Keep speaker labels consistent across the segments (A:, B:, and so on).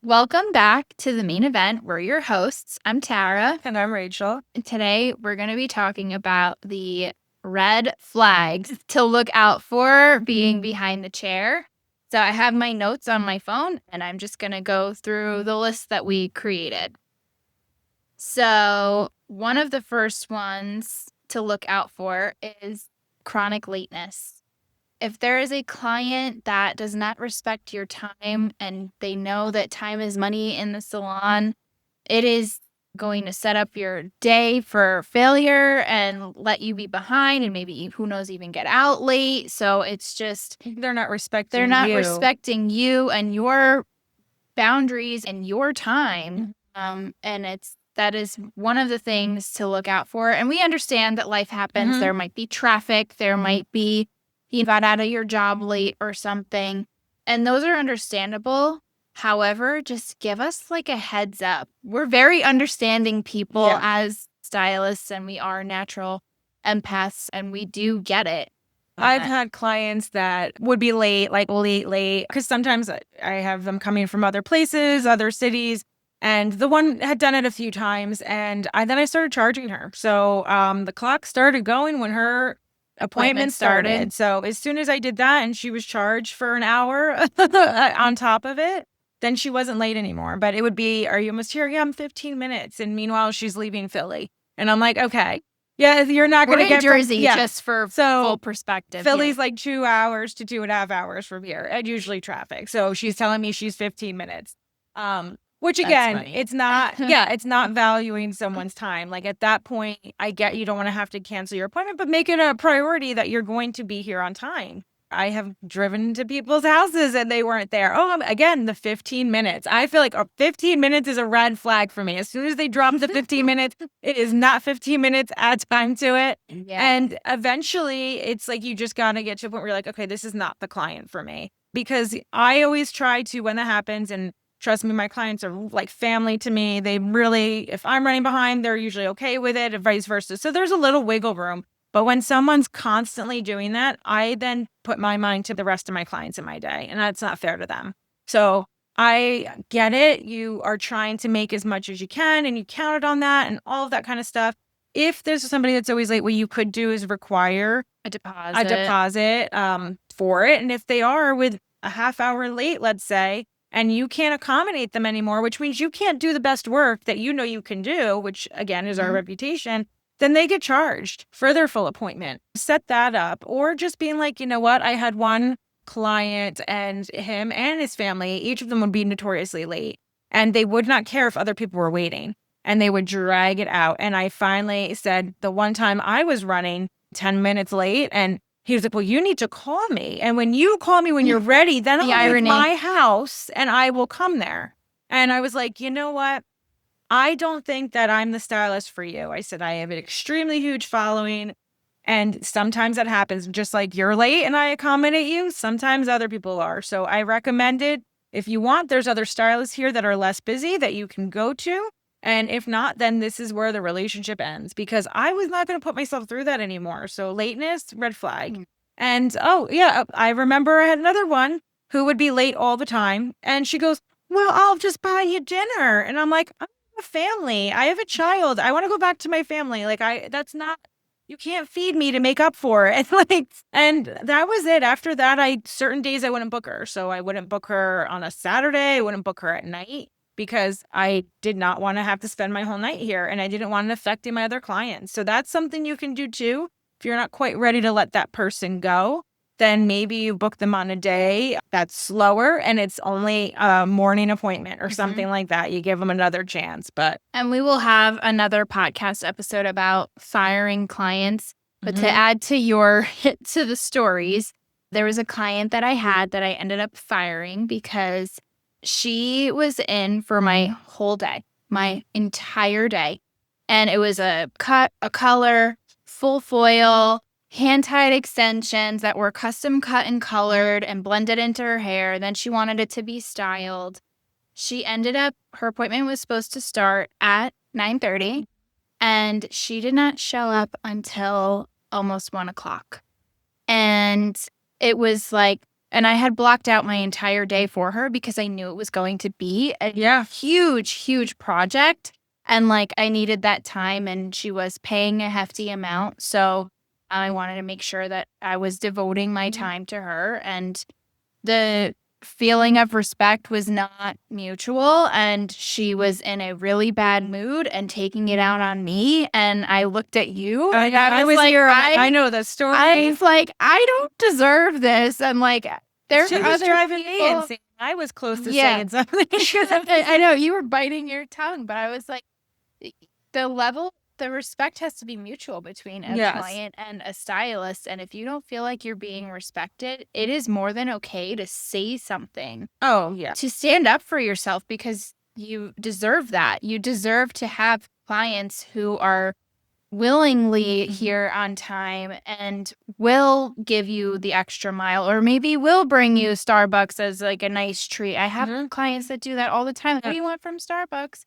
A: Welcome back to the main event. We're your hosts. I'm Tara.
B: And I'm Rachel.
A: And today we're going to be talking about the red flags to look out for being behind the chair. So I have my notes on my phone and I'm just going to go through the list that we created. So one of the first ones to look out for is chronic lateness. If there is a client that does not respect your time and they know that time is money in the salon, it is going to set up your day for failure and let you be behind and maybe, who knows, even get out late. So it's just,
B: They're not respecting
A: they're not
B: you.
A: respecting you and your boundaries and your time. And that is one of the things to look out for. And we understand that life happens.
B: Mhm.
A: There might be traffic. There might be you got out of your job late or something. And those are understandable. However, just give us like a heads up. We're very understanding people as stylists, and we are natural empaths, and we do get it.
B: I've had clients that would be late, like late, because sometimes I have them coming from other places, other cities. And the one had done it a few times, and then I started charging her. So the clock started going when her appointment started. So as soon as I did that and she was charged for an hour on top of it, then she wasn't late anymore. But it would be, are you almost here? Yeah, I'm 15 minutes. And meanwhile, she's leaving Philly. And I'm like, okay. Yeah, you're not going to get
A: Jersey, just for full perspective.
B: Philly's like 2 hours to 2.5 hours from here, and usually traffic. So she's telling me she's 15 minutes. Which again, it's not, it's not valuing someone's time. Like at that point, I get you don't want to have to cancel your appointment, but make it a priority that you're going to be here on time. I have driven to people's houses and they weren't there. Oh, again, the 15 minutes. I feel like 15 minutes is a red flag for me. As soon as they drop the 15 minutes, it is not 15 minutes, add time to it. Yeah. And eventually it's like you just got to get to a point where you're like, okay, this is not the client for me. Because I always try to, when that happens, and trust me, my clients are like family to me. They really, if I'm running behind, they're usually okay with it and vice versa. So there's a little wiggle room. But when someone's constantly doing that, I then put my mind to the rest of my clients in my day, and that's not fair to them. So I get it. You are trying to make as much as you can, and you counted on that and all of that kind of stuff. If there's somebody that's always late, what you could do is require
A: a deposit
B: for it. And if they are with a half hour late, let's say, and you can't accommodate them anymore, which means you can't do the best work that you know you can do, which again is our reputation, then they get charged for their full appointment. Set that up. Or just being like, you know what? I had one client and him and his family, each of them would be notoriously late. And they would not care if other people were waiting. And they would drag it out. And I finally said the one time I was running 10 minutes late, and he was like, well, you need to call me. And when you call me when you're ready, then I'll leave my house and I will come there. And I was like, you know what? I don't think that I'm the stylist for you. I said, I have an extremely huge following. And sometimes that happens, just like you're late and I accommodate you. Sometimes other people are. So I recommended, if you want, there's other stylists here that are less busy that you can go to. And if not, then this is where the relationship ends, because I was not going to put myself through that anymore. So lateness, red flag. And I remember I had another one who would be late all the time. And she goes, well, I'll just buy you dinner. And I'm like, a family. I have a child. I want to go back to my family. Like that's not, you can't feed me to make up for it. And that was it. After that, certain days I wouldn't book her. So I wouldn't book her on a Saturday. I wouldn't book her at night, because I did not want to have to spend my whole night here, and I didn't want it affecting my other clients. So that's something you can do too. If you're not quite ready to let that person go, then maybe you book them on a day that's slower and it's only a morning appointment or something like that. You give them another chance.
A: And we will have another podcast episode about firing clients. But to add to to the stories, there was a client that I had that I ended up firing because she was in for my whole day, my entire day. And it was a cut, a color, full foil, hand-tied extensions that were custom cut and colored and blended into her hair. Then she wanted it to be styled. She ended up, her appointment was supposed to start at 9:30, and she did not show up until almost 1 o'clock. And it was like And I had blocked out my entire day for her because I knew it was going to be a huge, huge project. And like I needed that time, and she was paying a hefty amount. So I wanted to make sure that I was devoting my time to her. And the feeling of respect was not mutual, and she was in a really bad mood and taking it out on me. And I looked at you.
B: I was
A: like,
B: here. I know the story.
A: I was like, I don't deserve this. I'm like, there's
B: she was
A: other
B: driving
A: people.
B: me insane. I was close to saying something.
A: I know you were biting your tongue, but I was like, the respect has to be mutual between a client and a stylist. And if you don't feel like you're being respected, it is more than okay to say something.
B: Oh, yeah.
A: To stand up for yourself, because you deserve that. You deserve to have clients who are willingly here on time and will give you the extra mile, or maybe will bring you Starbucks as like a nice treat. I have clients that do that all the time. What do you want from Starbucks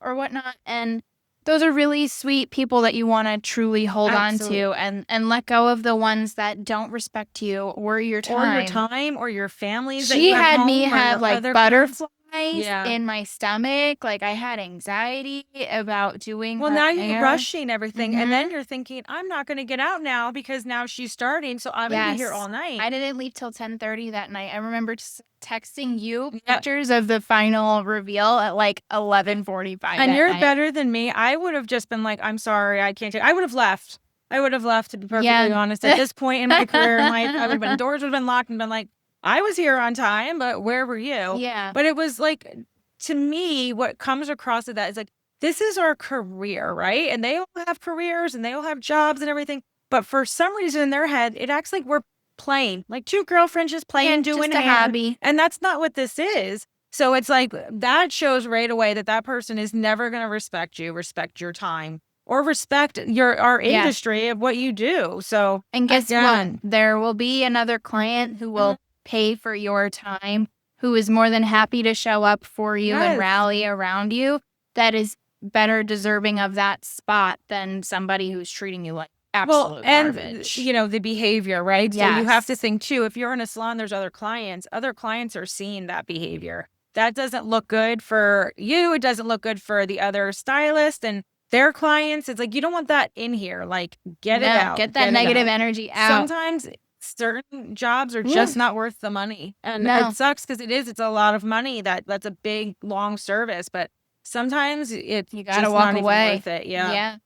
A: or whatnot? And those are really sweet people that you want to truly hold on to, and let go of the ones that don't respect you or your time.
B: Or your family.
A: She had me have like butterflies in my stomach. Like I had anxiety about doing her
B: now
A: hair.
B: you're rushing everything. And then you're thinking, I'm not going to get out now because now she's starting. So I'm going to be here all night.
A: I didn't leave till 10:30 that night. I remember texting you pictures of the final reveal at like 11:45.
B: And you're better than me. I would have just been like, I'm sorry, I can't take. I would have left. To be perfectly honest. At this point in my career, I would have been, doors would have been locked and been like, I was here on time, but where were you?
A: Yeah.
B: But it was like, to me, what comes across of that is like, this is our career, right? And they all have careers and they all have jobs and everything. But for some reason in their head, it acts like we're playing, like two girlfriends just playing, doing
A: a hobby.
B: And that's not what this is. So it's like, that shows right away that person is never going to respect you, respect your time, or respect our industry of what you do. So,
A: and guess what? There will be another client who will pay for your time, who is more than happy to show up for you and rally around you, that is better deserving of that spot than somebody who's treating you like absolute garbage.
B: And, the behavior, right? So you have to think too, if you're in a salon, there's other clients are seeing that behavior. That doesn't look good for you. It doesn't look good for the other stylist and their clients. It's like, you don't want that in here. Like, get it out.
A: Get that negative energy out.
B: Sometimes certain jobs are just not worth the money. And it sucks because it's a lot of money. That's a big, long service. But sometimes you gotta walk away. Worth it. Yeah.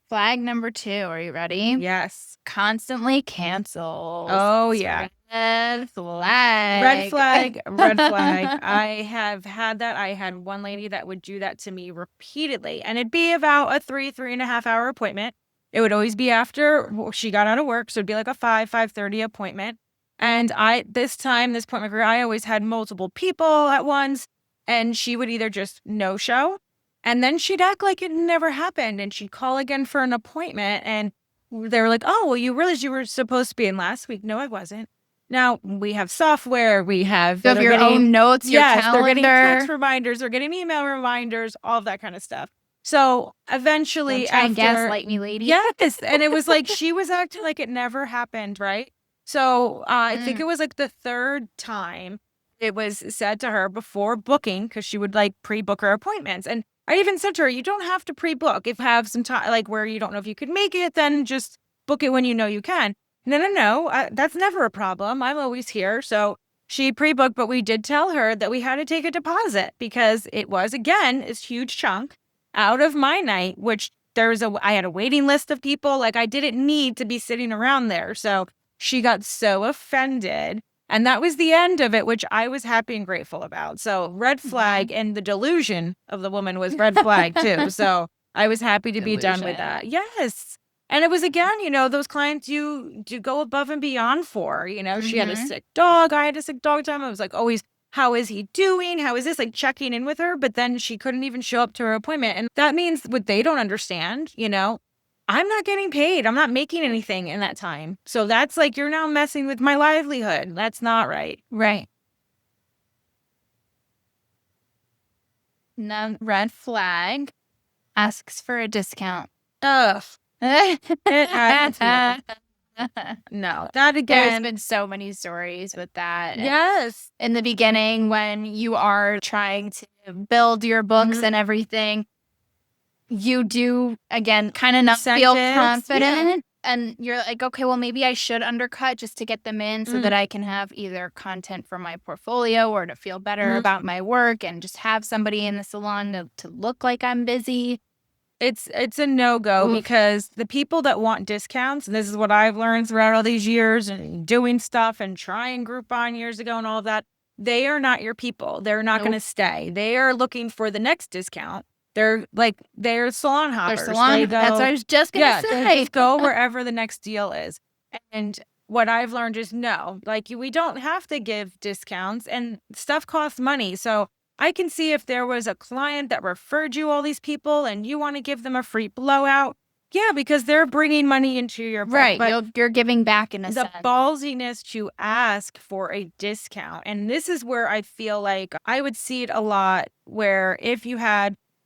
A: Flag number 2. Are you ready?
B: Yes.
A: Constantly cancels.
B: Oh, yeah.
A: Red flag.
B: Red flag. Red flag. I have had that. I had one lady that would do that to me repeatedly. And it'd be about a 3.5 hour appointment. It would always be after she got out of work. So it'd be like a 5:30 appointment. And this point in my career, I always had multiple people at once. And she would either just no show. And then she'd act like it never happened. And she'd call again for an appointment. And they were like, oh, well, you realized you were supposed to be in last week. No, I wasn't. Now, we have software. We have
A: your own notes, your calendar.
B: They're getting text reminders. They're getting email reminders, all of that kind of stuff. So eventually,
A: after gaslight me, lady.
B: Yes. And it was like she was acting like it never happened, right? So I think it was like the third time it was said to her before booking, because she would like pre-book her appointments. And I even said to her, you don't have to pre-book. If you have some time, like where you don't know if you could make it, then just book it when you know you can. No. That's never a problem. I'm always here. So she pre-booked, but we did tell her that we had to take a deposit because it was, again, this huge chunk out of my night, which I had a waiting list of people. Like, I didn't need to be sitting around there. So she got so offended. And that was the end of it, which I was happy and grateful about. So red flag, and the delusion of the woman was red flag too. So I was happy to be done with that. Yes. And it was, again, those clients you do go above and beyond for. She had a sick dog. I had a sick dog time. I was like, always, how is he doing? How is this? Like, checking in with her. But then she couldn't even show up to her appointment. And that means what they don't understand, I'm not getting paid. I'm not making anything in that time. So that's like, you're now messing with my livelihood. That's not right.
A: Right. Now, red flag asks for a discount.
B: Ugh. It happens. No, that
A: There's
B: again.
A: been so many stories with that.
B: Yes.
A: In the beginning, when you are trying to build your books and everything, you do, again, kind of not feel
B: Incentives,
A: confident. And you're like, okay, well, maybe I should undercut just to get them in so that I can have either content for my portfolio or to feel better about my work and just have somebody in the salon to look like I'm busy.
B: It's a no-go because the people that want discounts, and this is what I've learned throughout all these years and doing stuff and trying Groupon years ago and all of that, they are not your people. They're not going to stay. They are looking for the next discount. They're salon hoppers.
A: They're salon. That's what I was just going to say.
B: Just go wherever the next deal is. And what I've learned is no, we don't have to give discounts, and stuff costs money. So I can see if there was a client that referred you all these people and you want to give them a free blowout. Yeah, because they're bringing money into your book.
A: Right.
B: But
A: You're giving back in a sense.
B: the ballsiness to ask for a discount. And this is where I feel like I would see it a lot, where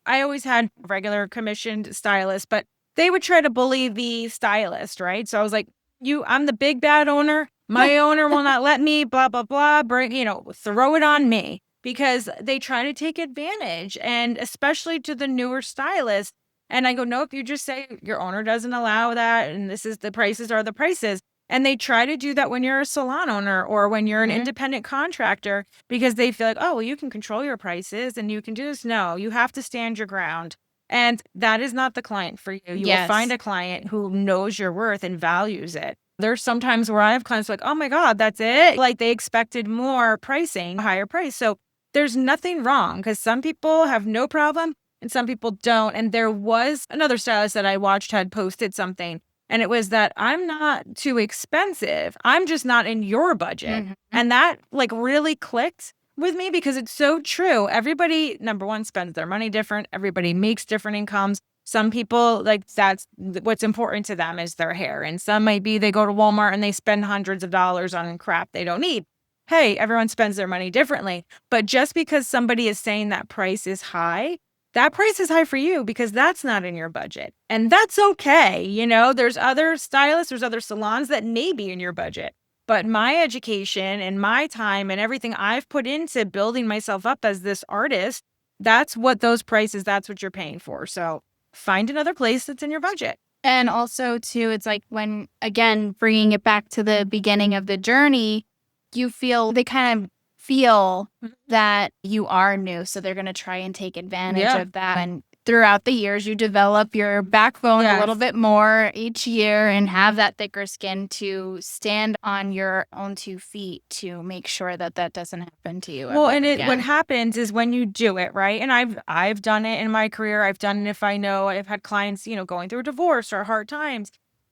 B: I always had regular commissioned stylists, but they would try to bully the stylist, right? So I was like, I'm the big bad owner. My owner will not let me, blah, blah, blah, throw it on me. Because they try to take advantage, and especially to the newer stylists. And I go, nope, you just say your owner doesn't allow that, and the prices are the prices. And they try to do that when you're a salon owner or when you're an independent contractor, because they feel like, oh, well, you can control your prices and you can do this. No, you have to stand your ground. And that is not the client for you. You will find a client who knows your worth and values it. There's sometimes where I have clients like, oh my God, that's it. They expected more pricing, higher price. So there's nothing wrong, because some people have no problem and some people don't. And there was another stylist that I watched had posted something, and it was that I'm not too expensive. I'm just not in your budget. And that really clicked with me, because it's so true. Everybody, number one, spends their money different. Everybody makes different incomes. Some people, that's what's important to them is their hair. And some might be they go to Walmart and they spend hundreds of dollars on crap they don't need. Hey, everyone spends their money differently. But just because somebody is saying that price is high, that price is high for you because that's not in your budget. And that's okay. There's other stylists, there's other salons that may be in your budget. But my education and my time and everything I've put into building myself up as this artist, that's what those prices, that's what you're paying for. So find another place that's in your budget.
A: And also, too, it's when, again, bringing it back to the beginning of the journey, they kind of feel that you are new. So they're going to try and take advantage of that. And throughout the years, you develop your backbone a little bit more each year and have that thicker skin to stand on your own 2 feet to make sure that doesn't happen to you.
B: Well, and what happens is when you do it, right? And I've done it in my career. I've done it if I know I've had clients, going through a divorce or hard times.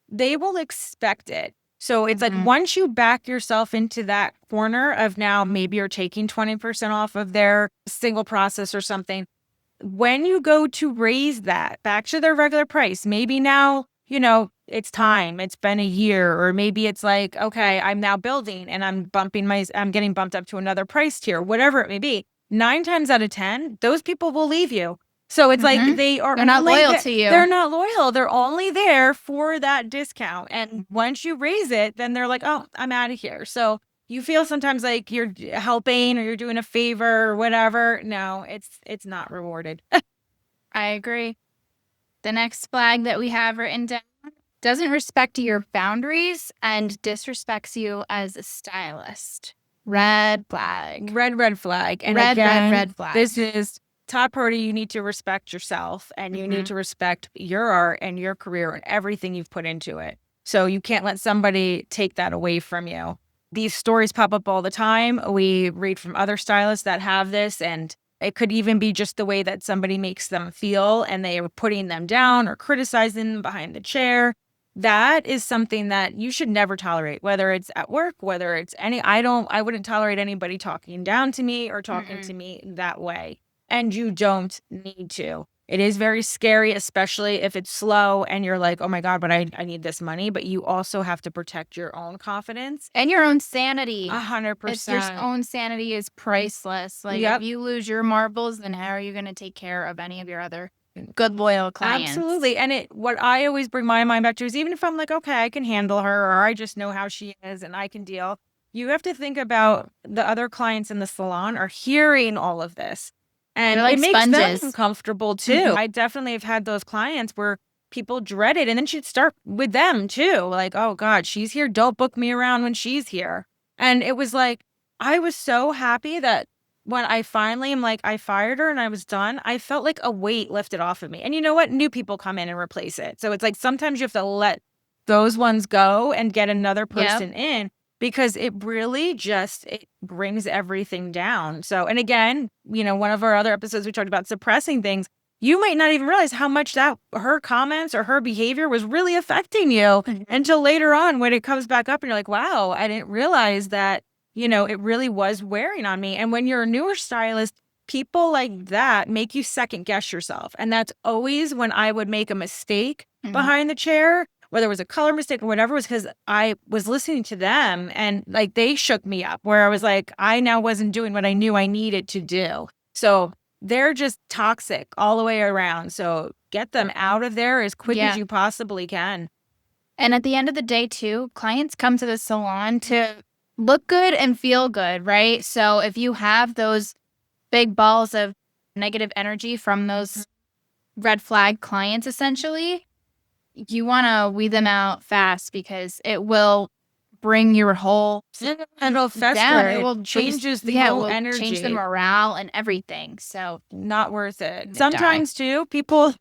B: They will expect it. So it's once you back yourself into that corner of now maybe you're taking 20% off of their single process or something, when you go to raise that back to their regular price, maybe now, it's time, it's been a year, or maybe it's okay, I'm now building and I'm getting bumped up to another price tier, whatever it may be. 9 times out of 10, those people will leave you. So it's they're
A: not loyal to you.
B: They're not loyal. They're only there for that discount. And once you raise it, then they're like, oh, I'm out of here. So you feel sometimes like you're helping or you're doing a favor or whatever. No, it's not rewarded.
A: I agree. The next flag that we have written down: doesn't respect your boundaries and disrespects you as a stylist. Red flag.
B: Red flag. And
A: red flag.
B: This is top priority. You need to respect yourself, and you need to respect your art and your career and everything you've put into it. So you can't let somebody take that away from you. These stories pop up all the time. We read from other stylists that have this, and it could even be just the way that somebody makes them feel and they are putting them down or criticizing them behind the chair. That is something that you should never tolerate, whether it's at work, whether it's I wouldn't tolerate anybody talking down to me or talking to me that way. And you don't need to. It is very scary, especially if it's slow and you're like, oh my God, but I need this money. But you also have to protect your own confidence.
A: And your own sanity.
B: 100%.
A: Your own sanity is priceless. If you lose your marbles, then how are you going to take care of any of your other good, loyal clients.
B: Absolutely. And what I always bring my mind back to is, even if I'm like, okay, I can handle her, or I just know how she is and I can deal, you have to think about the other clients in the salon are hearing all of this. And
A: like
B: it makes
A: sponges.
B: them uncomfortable too. I definitely have had those clients where people dread it, and then she'd start with them too. Like, oh God, she's here. Don't book me around when she's here. And it was like, I was so happy that when I finally am like, I fired her and I was done, I felt like a weight lifted off of me. And you know what? New people come in and replace it. So it's like, sometimes you have to let those ones go and get another person in, because it really just, it brings everything down. So, and again, one of our other episodes, we talked about suppressing things. You might not even realize how much that her comments or her behavior was really affecting you until later on, when it comes back up and you're like, wow, I didn't realize that, it really was wearing on me. And when you're a newer stylist, people like that make you second guess yourself. And that's always when I would make a mistake behind the chair, whether it was a color mistake or whatever, was because I was listening to them and like they shook me up, where I was like, I now wasn't doing what I knew I needed to do. So they're just toxic all the way around. So get them out of there as quick as you possibly can.
A: And at the end of the day, too, clients come to the salon to look good and feel good, right? So if you have those big balls of negative energy from those red flag clients, essentially, you want to weed them out fast, because it will bring your whole
B: and it'll fester
A: down.
B: It will changes the whole energy,
A: change the morale and everything. So
B: not worth it. Sometimes too, people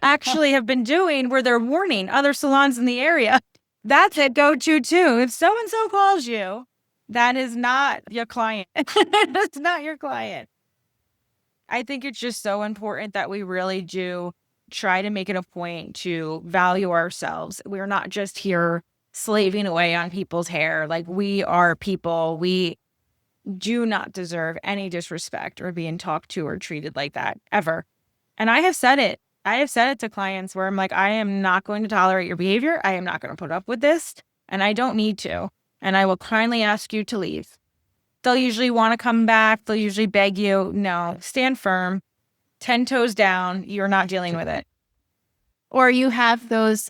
B: actually have been doing where they're warning other salons in the area. That's a go-to too. If so-and-so calls you, that is not your client. That's not your client. I think it's just so important that we really do try to make it a point to value ourselves. We're not just here slaving away on people's hair. Like, we are people. We do not deserve any disrespect or being talked to or treated like that ever. And I have said it. I have said it to clients where I'm like, I am not going to tolerate your behavior. I am not going to put up with this, and I don't need to. And I will kindly ask you to leave. They'll usually want to come back. They'll usually beg you. No, stand firm, 10 toes down. You're not dealing with it.
A: Or you have those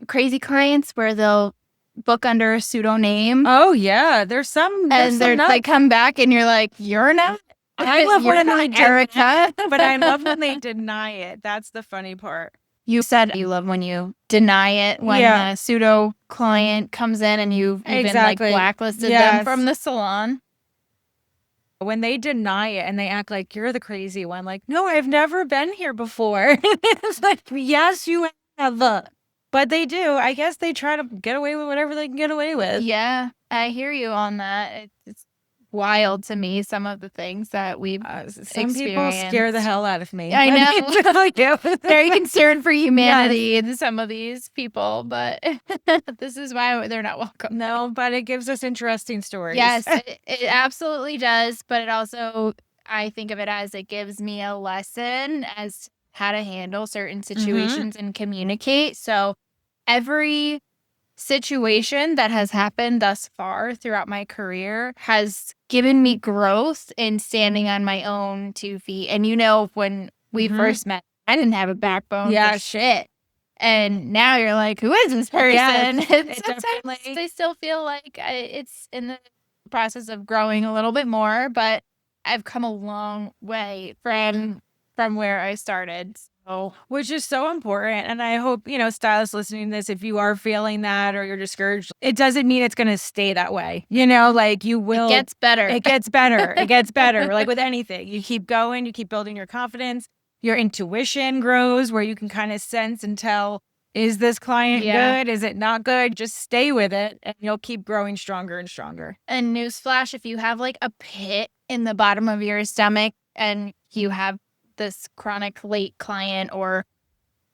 A: crazy clients where they'll book under a pseudonym.
B: Oh yeah, there's some
A: they come back and you're like, you're not.
B: I love when they
A: Erica,
B: but I love when they deny it. That's the funny part.
A: You said you love when you deny it, when a pseudo client comes in and you've even like blacklisted them from the salon.
B: When they deny it and they act like you're the crazy one, like, no, I've never been here before. It's like, yes, you have. But they do. I guess they try to get away with whatever they can get away with.
A: Yeah, I hear you on that. It's wild to me, some of the things that we've
B: some people scare the hell out of me.
A: I know. Very concerned for humanity in some of these people, but this is why they're not welcome.
B: No, but it gives us interesting stories.
A: Yes, it absolutely does. But it also, I think of it as, it gives me a lesson as how to handle certain situations and communicate. So every situation that has happened thus far throughout my career has given me growth in standing on my own 2 feet. And when we first met, I didn't have a backbone for shit. And now you're like, who is this person? Yeah, sometimes they still feel like it's in the process of growing a little bit more, but I've come a long way from where I started. So,
B: which is so important. And I hope, stylists listening to this, if you are feeling that or you're discouraged, it doesn't mean it's going to stay that way. Like, you will.
A: It gets better.
B: It gets better. It gets better. Like with anything, you keep going, you keep building your confidence. Your intuition grows, where you can kind of sense and tell, is this client good? Is it not good? Just stay with it and you'll keep growing stronger and stronger.
A: And newsflash, if you have like a pit in the bottom of your stomach and you have this chronic late client or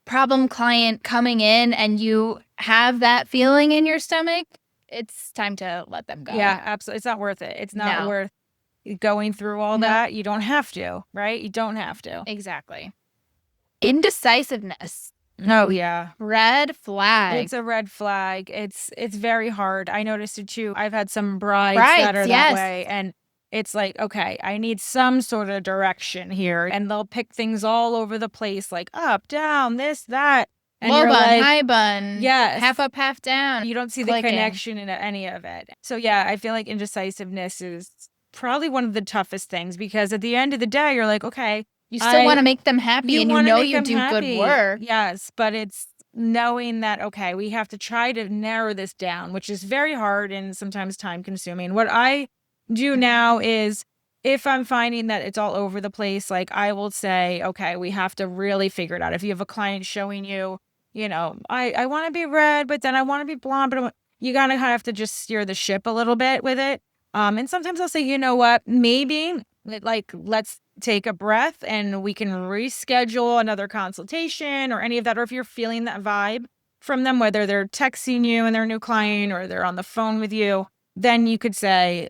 A: problem client coming in and you have that feeling in your stomach, it's time to let them go.
B: Yeah, absolutely. It's not worth it. It's not worth going through all that. You don't have to, right? You don't have to.
A: Exactly. Indecisiveness.
B: Oh yeah.
A: Red flag.
B: It's a red flag. It's very hard. I noticed it too. I've had some brides that are that way, and it's like, okay, I need some sort of direction here. And they'll pick things all over the place, like up, down, this, that. And
A: Low
B: you're
A: bun,
B: like,
A: high bun,
B: yes,
A: half up, half down.
B: you don't see
A: clicking.
B: the connection in any of it. So yeah, I feel like indecisiveness is probably one of the toughest things, because at the end of the day, you're like, okay,
A: You still want to make them happy, and you
B: wanna
A: know
B: make
A: you
B: them
A: do good
B: happy.
A: work.
B: Yes, but it's knowing that, okay, we have to try to narrow this down, which is very hard and sometimes time consuming. What I do now is, if I'm finding that it's all over the place, like, I will say, okay, we have to really figure it out. If you have a client showing you, I want to be red, but then I want to be blonde, but you gotta have to just steer the ship a little bit with it. And sometimes I'll say, you know what, maybe let's take a breath and we can reschedule another consultation or any of that. Or if you're feeling that vibe from them, whether they're texting you and they're a new client or they're on the phone with you, then you could say,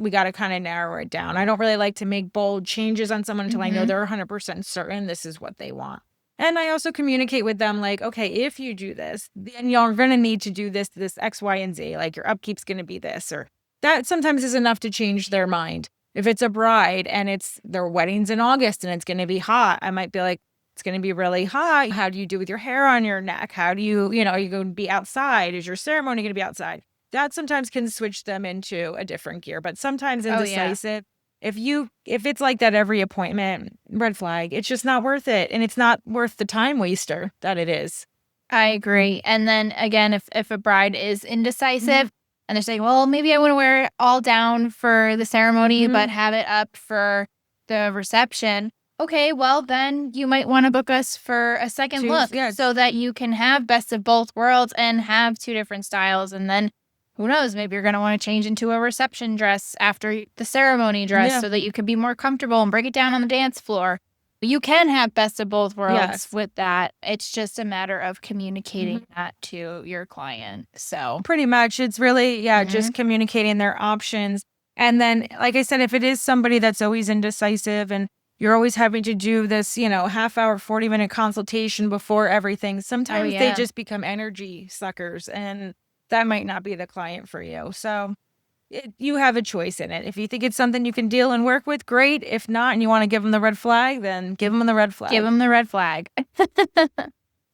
B: we got to kind of narrow it down. I don't really like to make bold changes on someone until I know they're 100% certain this is what they want. And I also communicate with them like, okay, if you do this, then you're going to need to do this X, Y, and Z. Like, your upkeep's going to be this, or that sometimes is enough to change their mind. If it's a bride and their wedding's in August and it's going to be hot, I might be like, it's going to be really hot. How do you do with your hair on your neck? How do you, are you going to be outside? Is your ceremony going to be outside? That sometimes can switch them into a different gear. But sometimes indecisive, if it's like that every appointment, red flag, it's just not worth it. And it's not worth the time waster that it is.
A: I agree. And then again, if a bride is indecisive and they're saying, well, maybe I want to wear it all down for the ceremony, but have it up for the reception. Okay, well, then you might want to book us for a second look so that you can have best of both worlds and have two different styles. And then who knows, maybe you're going to want to change into a reception dress after the ceremony dress so that you can be more comfortable and break it down on the dance floor. You can have best of both worlds with that. It's just a matter of communicating that to your client. So
B: pretty much it's really, just communicating their options. And then, like I said, if it is somebody that's always indecisive and you're always having to do this, half hour, 40-minute consultation before everything, sometimes they just become energy suckers, and that might not be the client for you. So you have a choice in it. If you think it's something you can deal and work with, great. If not, and you want to give them the red flag, then give them the red flag.
A: Give them the red flag.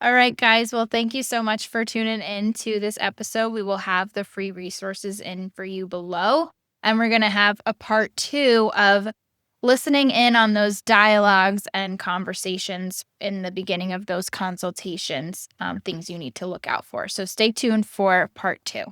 A: All right, guys. Well, thank you so much for tuning in to this episode. We will have the free resources in for you below. And we're going to have a part 2 of listening in on those dialogues and conversations in the beginning of those consultations, things you need to look out for. So stay tuned for part 2.